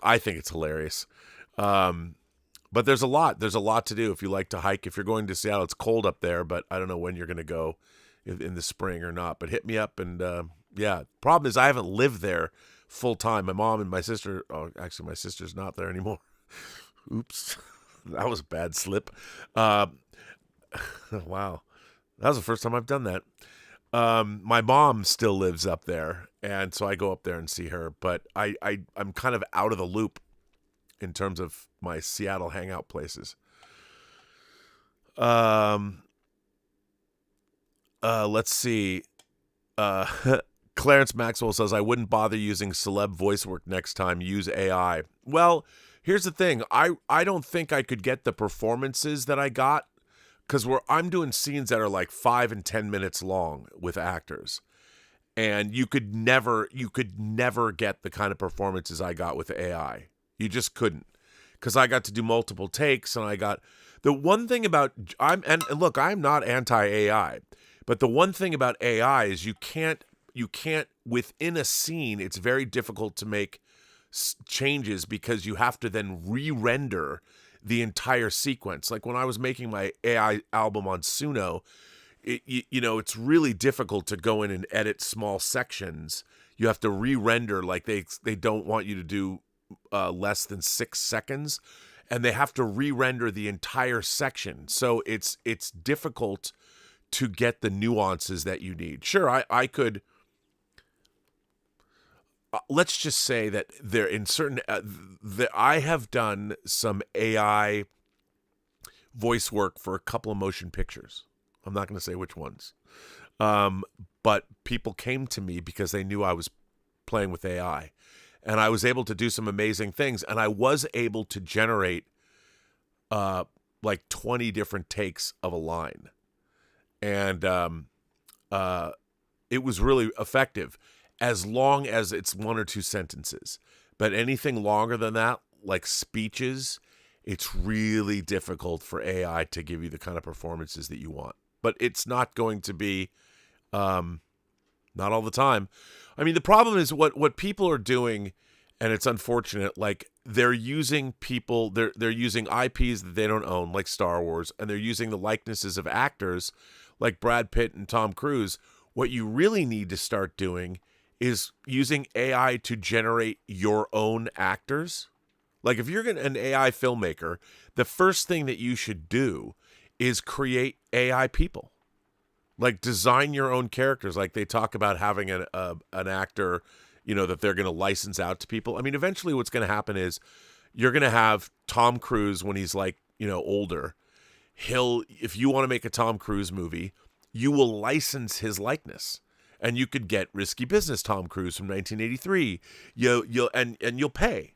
I think it's hilarious. But there's a lot to do if you like to hike. If you're going to Seattle, it's cold up there, but I don't know when you're going to go, in the spring or not. But hit me up, and yeah. Problem is, I haven't lived there full time. My mom and my sister, actually my sister's not there anymore. Oops. That was a bad slip. Wow. That was the first time I've done that. My mom still lives up there, and so I go up there and see her, but I'm kind of out of the loop in terms of my Seattle hangout places. Let's see. Clarence Maxwell says, I wouldn't bother using celeb voice work next time. Use AI. Well, here's the thing. I don't think I could get the performances that I got, because I'm doing scenes that are like 5 and 10 minutes long with actors. And you could never get the kind of performances I got with AI. You just couldn't. Because I got to do multiple takes, and I got the one thing about and look, I'm not anti-AI, but the one thing about AI is you can't within a scene, it's very difficult to make changes, because you have to then re-render the entire sequence. Like when I was making my AI album on Suno, it's really difficult to go in and edit small sections. You have to re-render, like they don't want you to do less than 6 seconds. and they have to re-render the entire section. So it's difficult to get the nuances that you need. Sure, I could. Let's just say that there in certain that I have done some AI voice work for a couple of motion pictures. I'm not going to say which ones, but people came to me because they knew I was playing with AI, and I was able to do some amazing things, and I was able to generate like 20 different takes of a line, and it was really effective as long as it's one or two sentences. But anything longer than that, like speeches, it's really difficult for AI to give you the kind of performances that you want. But it's not going to be, not all the time. I mean, the problem is what people are doing, and it's unfortunate, like they're using they're using IPs that they don't own, like Star Wars, and they're using the likenesses of actors like Brad Pitt and Tom Cruise. What you really need to start doing is using AI to generate your own actors. Like if you're an AI filmmaker, the first thing that you should do is create AI people. Like design your own characters. Like they talk about having an actor, that they're going to license out to people. I mean, eventually what's going to happen is you're going to have Tom Cruise when he's like, older. If you want to make a Tom Cruise movie, you will license his likeness. And you could get Risky Business Tom Cruise from 1983. You'll pay.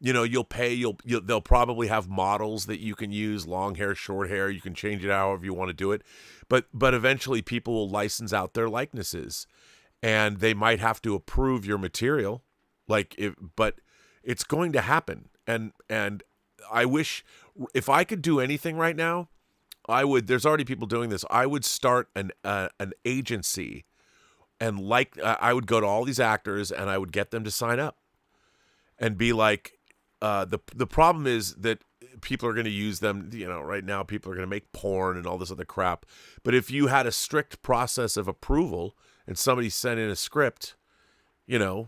You'll pay. They'll probably have models that you can use, long hair, short hair. You can change it however you want to do it. But eventually people will license out their likenesses, and they might have to approve your material. But it's going to happen. And I wish if I could do anything right now, I would. There's already people doing this. I would start an agency. And I would go to all these actors and I would get them to sign up and be like, the problem is that people are going to use them. Right now people are going to make porn and all this other crap. But if you had a strict process of approval and somebody sent in a script, and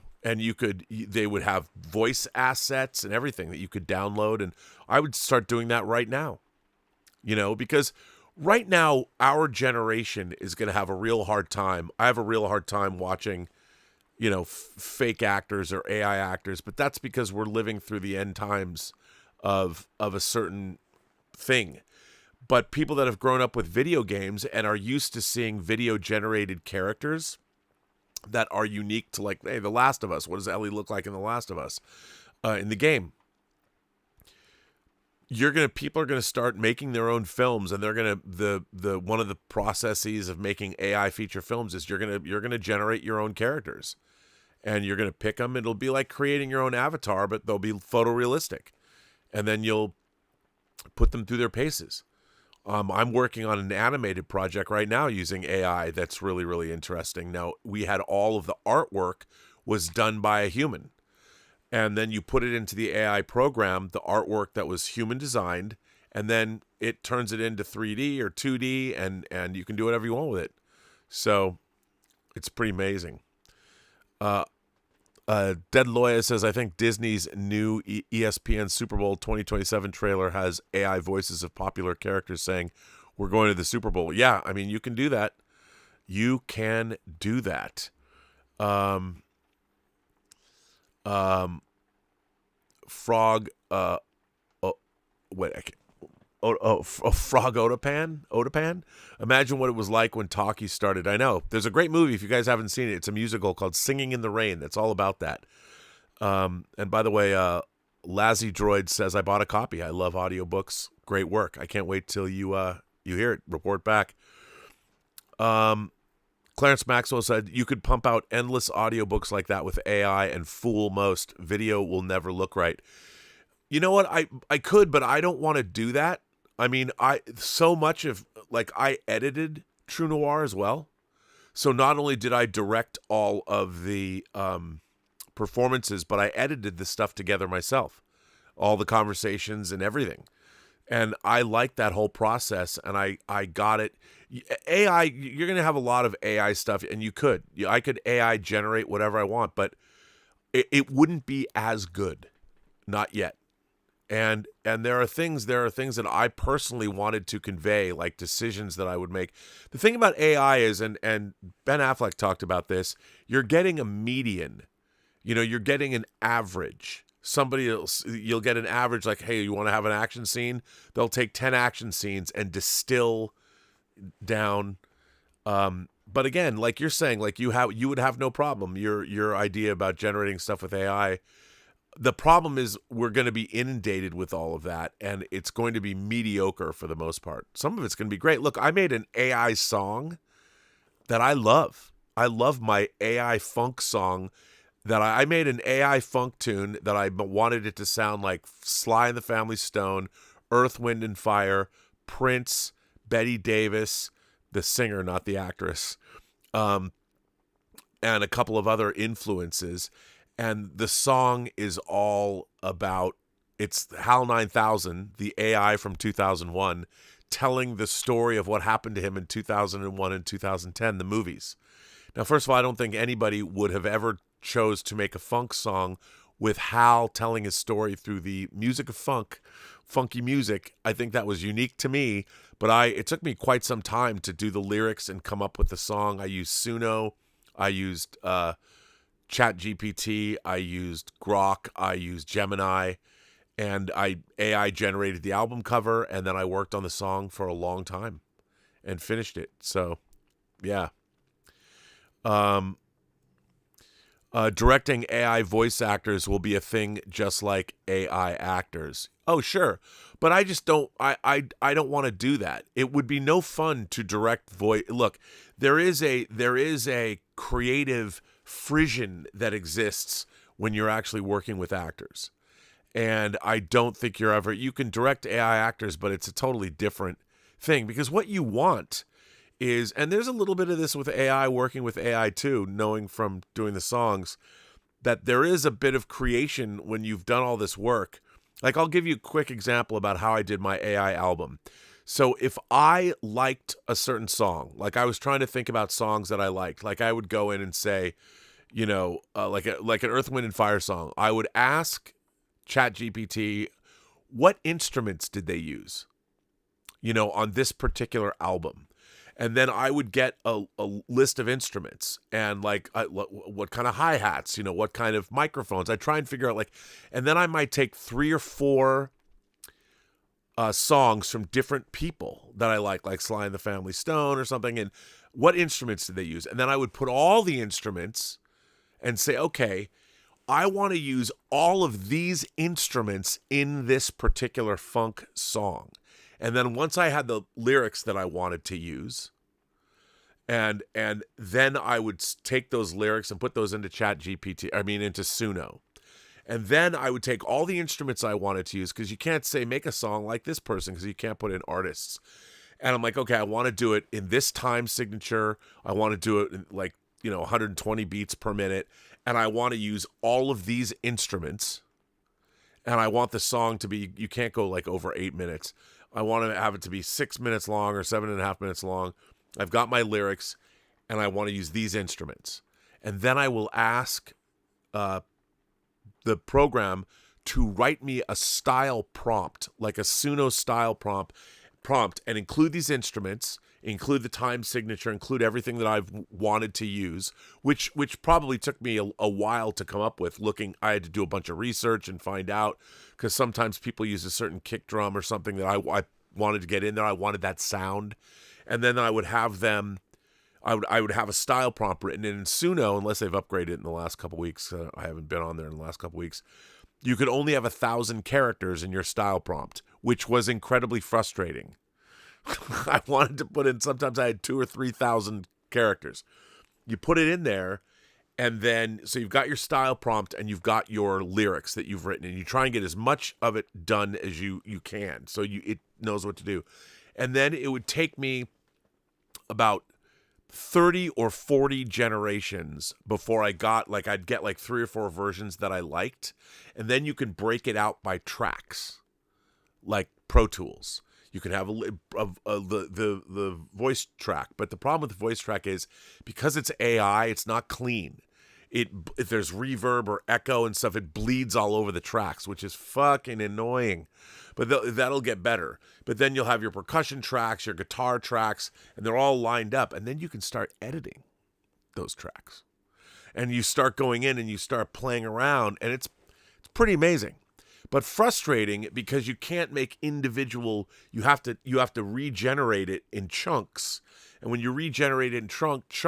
they would have voice assets and everything that you could download. And I would start doing that right now, because right now, our generation is going to have a real hard time. I have a real hard time watching, fake actors or AI actors, but that's because we're living through the end times of a certain thing. But people that have grown up with video games and are used to seeing video-generated characters that are unique to, like, hey, The Last of Us. What does Ellie look like in The Last of Us in the game? People are gonna start making their own films, and they're gonna the one of the processes of making AI feature films is you're gonna generate your own characters, and you're gonna pick them. It'll be like creating your own avatar, but they'll be photorealistic, and then you'll put them through their paces. I'm working on an animated project right now using AI that's really, really interesting. Now, we had all of the artwork was done by a human. And then you put it into the AI program, the artwork that was human designed, and then it turns it into 3D or 2D, and you can do whatever you want with it. So it's pretty amazing. Dead Lawyer says, I think Disney's new ESPN Super Bowl 2027 trailer has AI voices of popular characters saying, we're going to the Super Bowl. Yeah, I mean, you can do that. You can do that. Frog Frog Otapan. Imagine what it was like when talkies started. I know there's a great movie if you guys haven't seen it. It's a musical called Singing in the Rain. That's all about that. And by the way, Lazzy Droid says I bought a copy. I love audiobooks. Great work. I can't wait till you hear it. Report back. Clarence Maxwell said, you could pump out endless audiobooks like that with AI and fool most. Video will never look right. You know what? I could, but I don't want to do that. I mean, I edited True Noir as well. So not only did I direct all of the performances, but I edited the stuff together myself. All the conversations and everything. And I like that whole process, and I got it. AI, you're going to have a lot of AI stuff, and I could AI generate whatever I want, but it wouldn't be as good. Not yet. And there are things that I personally wanted to convey, like decisions that I would make. The thing about AI is, and Ben Affleck talked about this, you're getting a median. You're getting an average. Somebody else, you'll get an average, like, hey, you want to have an action scene? They'll take 10 action scenes and distill down. But again, like you're saying, like you would have no problem. Your idea about generating stuff with AI. The problem is we're going to be inundated with all of that, and it's going to be mediocre for the most part. Some of it's going to be great. Look, I made an AI song that I love. I love my AI funk song that I made an AI funk tune that I wanted it to sound like Sly and the Family Stone, Earth, Wind and Fire, Prince, Betty Davis, the singer, not the actress, and a couple of other influences. And the song is all about, it's HAL 9000, the AI from 2001, telling the story of what happened to him in 2001 and 2010, the movies. Now, first of all, I don't think anybody would have ever chose to make a funk song with Hal telling his story through the music of funky music. I think that was unique to me, but it took me quite some time to do the lyrics and come up with the song. I used Suno, I used ChatGPT, I used Grok, I used Gemini, and AI generated the album cover, and then I worked on the song for a long time and finished it. So, yeah. Directing AI voice actors will be a thing just like AI actors. Oh, sure. But I just don't, I don't want to do that. It would be no fun to direct voice. Look, there is a creative frisson that exists when you're actually working with actors. And I don't think you can direct AI actors, but it's a totally different thing, because what you want is, and there's a little bit of this with AI, working with AI too, knowing from doing the songs, that there is a bit of creation when you've done all this work. Like, I'll give you a quick example about how I did my AI album. So if I liked a certain song, like I was trying to think about songs that I liked, like I would go in and say, like an Earth, Wind and Fire song, I would ask ChatGPT, what instruments did they use, on this particular album? And then I would get a list of instruments and like what kind of hi-hats, what kind of microphones. I try and figure out and then I might take 3 or 4 songs from different people that I like Sly and the Family Stone or something, and what instruments did they use? And then I would put all the instruments and say, okay, I want to use all of these instruments in this particular funk song. And then once I had the lyrics that I wanted to use, and then I would take those lyrics and put those into into Suno. And then I would take all the instruments I wanted to use, because you can't say make a song like this person because you can't put in artists. And I'm like, okay, I want to do it in this time signature. I want to do it in 120 beats per minute. And I want to use all of these instruments. And I want the song to be, you can't go over 8 minutes. I want to have it to be 6 minutes long or 7.5 minutes long. I've got my lyrics, and I want to use these instruments. And then I will ask the program to write me a style prompt, like a Suno style prompt, and include these instruments, include the time signature, include everything that I've wanted to use, which probably took me a while to come up with. I had to do a bunch of research and find out, because sometimes people use a certain kick drum or something that I wanted to get in there. I wanted that sound. And then I would have them, I would have a style prompt written in Suno, unless they've upgraded in the last couple weeks. I haven't been on there in the last couple weeks. You could only have 1,000 characters in your style prompt, which was incredibly frustrating. I wanted to put in, sometimes I had 2,000 or 3,000 characters. You put it in there, and then, so you've got your style prompt and you've got your lyrics that you've written, and you try and get as much of it done as you can, so it knows what to do. And then it would take me about 30 or 40 generations before I got, I'd get 3 or 4 versions that I liked. And then you can break it out by tracks, like Pro Tools. You can have the voice track. But the problem with the voice track is, because it's AI, it's not clean. if there's reverb or echo and stuff, it bleeds all over the tracks, which is fucking annoying. But that'll get better. But then you'll have your percussion tracks, your guitar tracks, and they're all lined up. And then you can start editing those tracks. And you start going in and you start playing around, and it's pretty amazing. But frustrating because you can't make individual. You have to regenerate it in chunks, and when you regenerate it in chunks,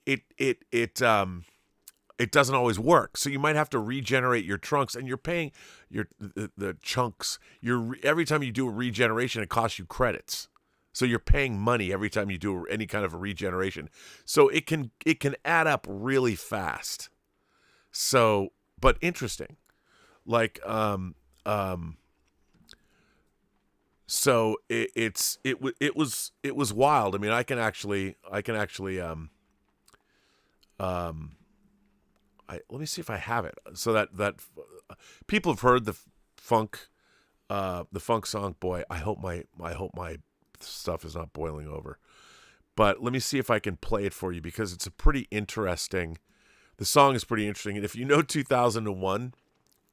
it doesn't always work. So you might have to regenerate your trunks, and you're paying the chunks. Every time you do a regeneration, it costs you credits. So you're paying money every time you do any kind of a regeneration. So it can add up really fast. So, but interesting. Like so it was wild. I mean, I can actually let me see if I have it. So that people have heard the funk song. Boy, I hope my stuff is not boiling over. But let me see if I can play it for you, because it's a pretty interesting. The song is pretty interesting, and if you know 2001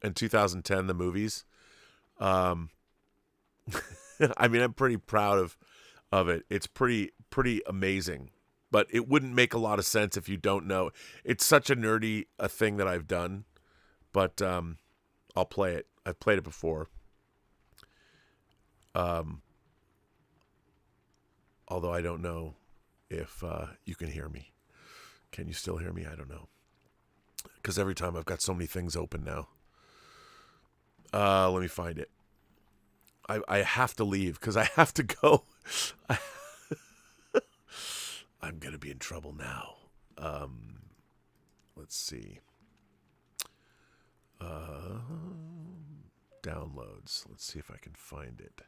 and 2010, the movies, I mean, I'm pretty proud of it. It's pretty amazing. But it wouldn't make a lot of sense if you don't know. It's such a nerdy thing that I've done. But I'll play it. I've played it before. Although I don't know if you can hear me. Can you still hear me? I don't know. Because every time I've got so many things open now. Let me find it. I have to leave because I have to go. I'm going to be in trouble now. Let's see. Downloads. Let's see if I can find it.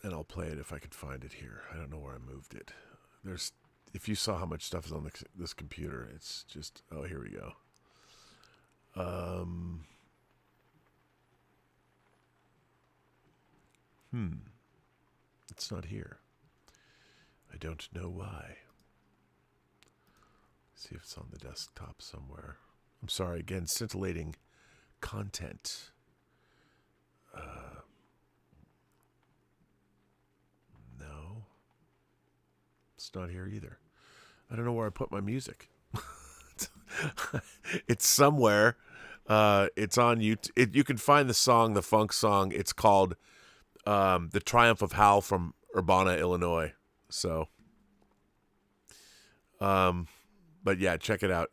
And I'll play it if I can find it here. I don't know where I moved it. If you saw how much stuff is on this computer, it's just, oh, here we go. It's not here. I don't know why. Let's see if it's on the desktop somewhere. I'm sorry, again, scintillating content. No. It's not here either. I don't know where I put my music. It's somewhere. It's on YouTube. You can find the song, the funk song. It's called The Triumph of Hal from Urbana, Illinois. So, but yeah, check it out.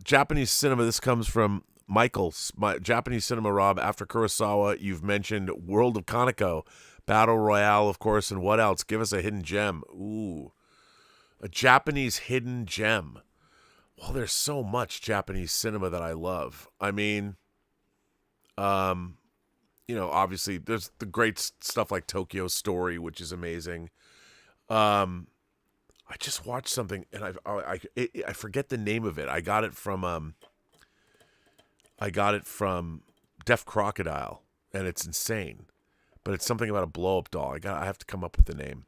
Japanese cinema. This comes from Michael's. Japanese cinema, Rob. After Kurosawa, you've mentioned World of Kaneko, Battle Royale, of course, and what else? Give us a hidden gem. Ooh, a Japanese hidden gem. Well, there's so much Japanese cinema that I love. I mean, obviously there's the great stuff like Tokyo Story, which is amazing. I just watched something and I forget the name of it. I got it from Deaf Crocodile, and it's insane. But it's something about a blow-up doll. I have to come up with the name.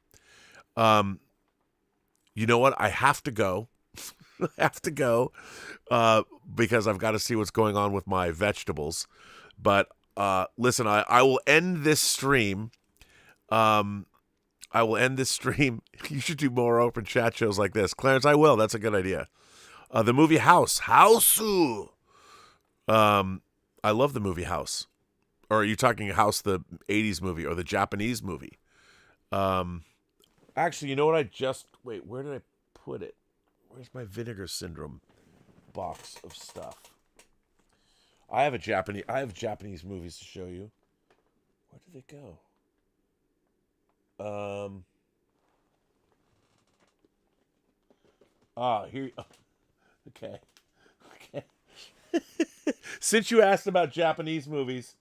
You know what? I have to go. Because I've got to see what's going on with my vegetables. But listen, I will end this stream. You should do more open chat shows like this. Clarence, I will. That's a good idea. The movie House. Houseu. I love the movie House. Or are you talking House, the 80s movie, or the Japanese movie? Actually, you know what wait, where did I put it? Where's my Vinegar Syndrome box of stuff? I have Japanese movies to show you. Where did they go? Here. Okay. Since you asked about Japanese movies,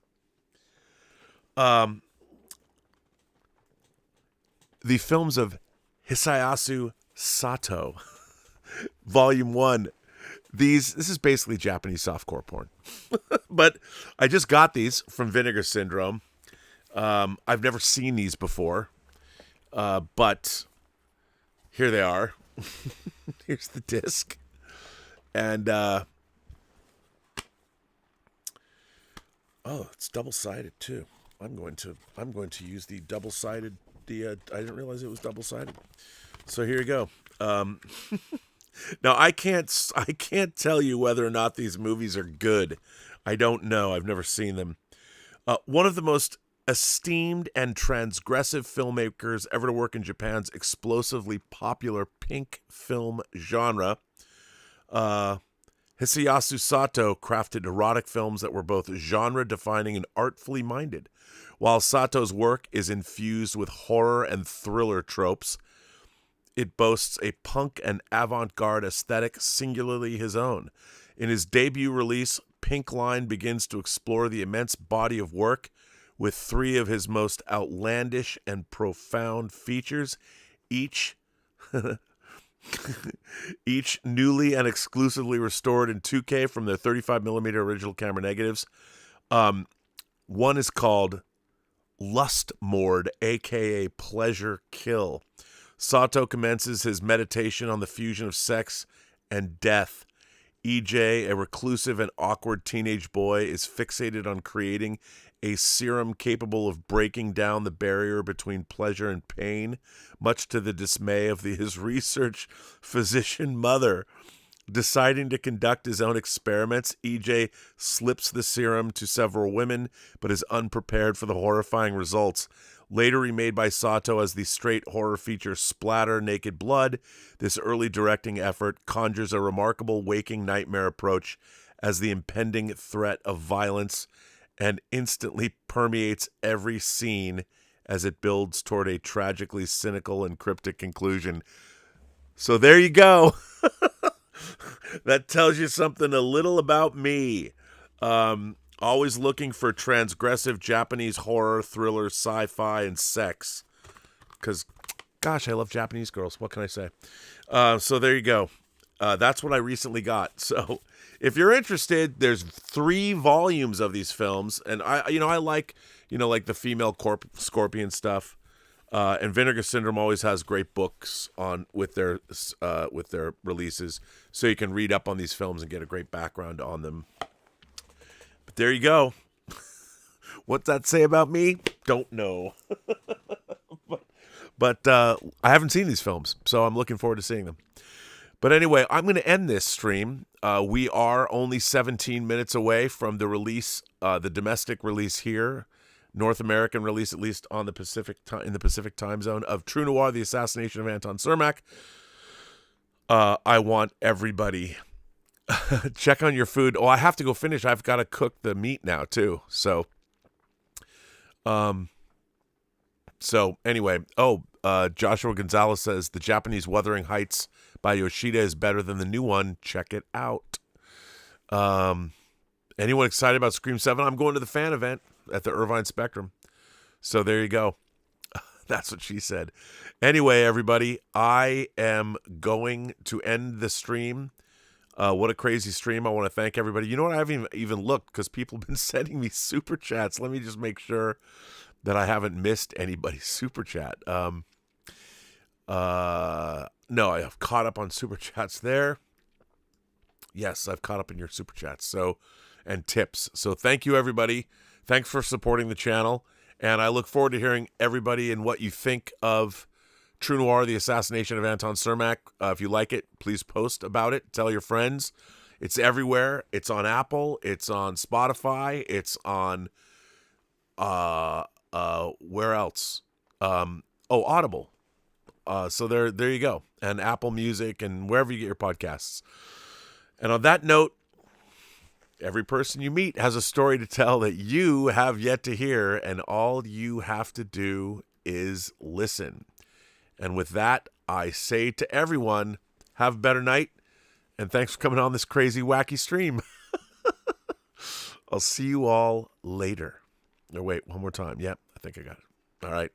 the films of Hisayasu Sato, Volume 1. This is basically Japanese softcore porn. But I just got these from Vinegar Syndrome. I've never seen these before, but here they are. Here's the disc, and it's double-sided too. I'm going to use the double-sided. I didn't realize it was double-sided. So here you go. Now I can't tell you whether or not these movies are good. I don't know. I've never seen them. One of the most esteemed and transgressive filmmakers ever to work in Japan's explosively popular pink film genre, Hisayasu Sato crafted erotic films that were both genre-defining and artfully minded. While Sato's work is infused with horror and thriller tropes, it boasts a punk and avant-garde aesthetic singularly his own. In his debut release, Pink Line begins to explore the immense body of work with 3 of his most outlandish and profound features, each newly and exclusively restored in 2K from their 35mm original camera negatives. One is called Lust Mord, a.k.a. Pleasure Kill. Sato commences his meditation on the fusion of sex and death. EJ, a reclusive and awkward teenage boy, is fixated on creating a serum capable of breaking down the barrier between pleasure and pain, much to the dismay of his research physician mother. Deciding to conduct his own experiments, EJ slips the serum to several women, but is unprepared for the horrifying results. Later remade by Sato as the straight horror feature Splatter Naked Blood, this early directing effort conjures a remarkable waking nightmare approach as the impending threat of violence and instantly permeates every scene as it builds toward a tragically cynical and cryptic conclusion. So there you go. That tells you something a little about me. Always looking for transgressive Japanese horror, thriller, sci-fi, and sex. Because, gosh, I love Japanese girls. What can I say? So there you go. That's what I recently got. So if you're interested, there's 3 volumes of these films. And I like, like the female scorpion stuff. And Vinegar Syndrome always has great books with their releases. So you can read up on these films and get a great background on them. But there you go. What's that say about me? Don't know. but I haven't seen these films, so I'm looking forward to seeing them. But anyway, I'm going to end this stream. We are only 17 minutes away from the release, the domestic release here, North American release, at least on the in the Pacific time zone, of True Noir: The Assassination of Anton Cermak. I want everybody check on your food. Oh, I have to go finish. I've got to cook the meat now too. So anyway, Joshua Gonzalez says the Japanese Wuthering Heights by Yoshida is better than the new one. Check it out. Anyone excited about Scream 7? I'm going to the fan event at the Irvine Spectrum. So there you go. That's what she said. Anyway, everybody, I am going to end the stream. What a crazy stream. I want to thank everybody. You know what? I haven't even looked because people have been sending me super chats. Let me just make sure that I haven't missed anybody's super chat. No, I have caught up on super chats there. Yes, I've caught up in your super chats. And tips. So thank you, everybody. Thanks for supporting the channel. And I look forward to hearing everybody and what you think of True Noir: The Assassination of Anton Cermak. If you like it, please post about it. Tell your friends. It's everywhere. It's on Apple. It's on Spotify. It's on where else? Audible. So there you go. And Apple Music and wherever you get your podcasts. And on that note, every person you meet has a story to tell that you have yet to hear, and all you have to do is listen. And with that, I say to everyone, have a better night, and thanks for coming on this crazy, wacky stream. I'll see you all later. No, wait, one more time. Yep, I think I got it. All right.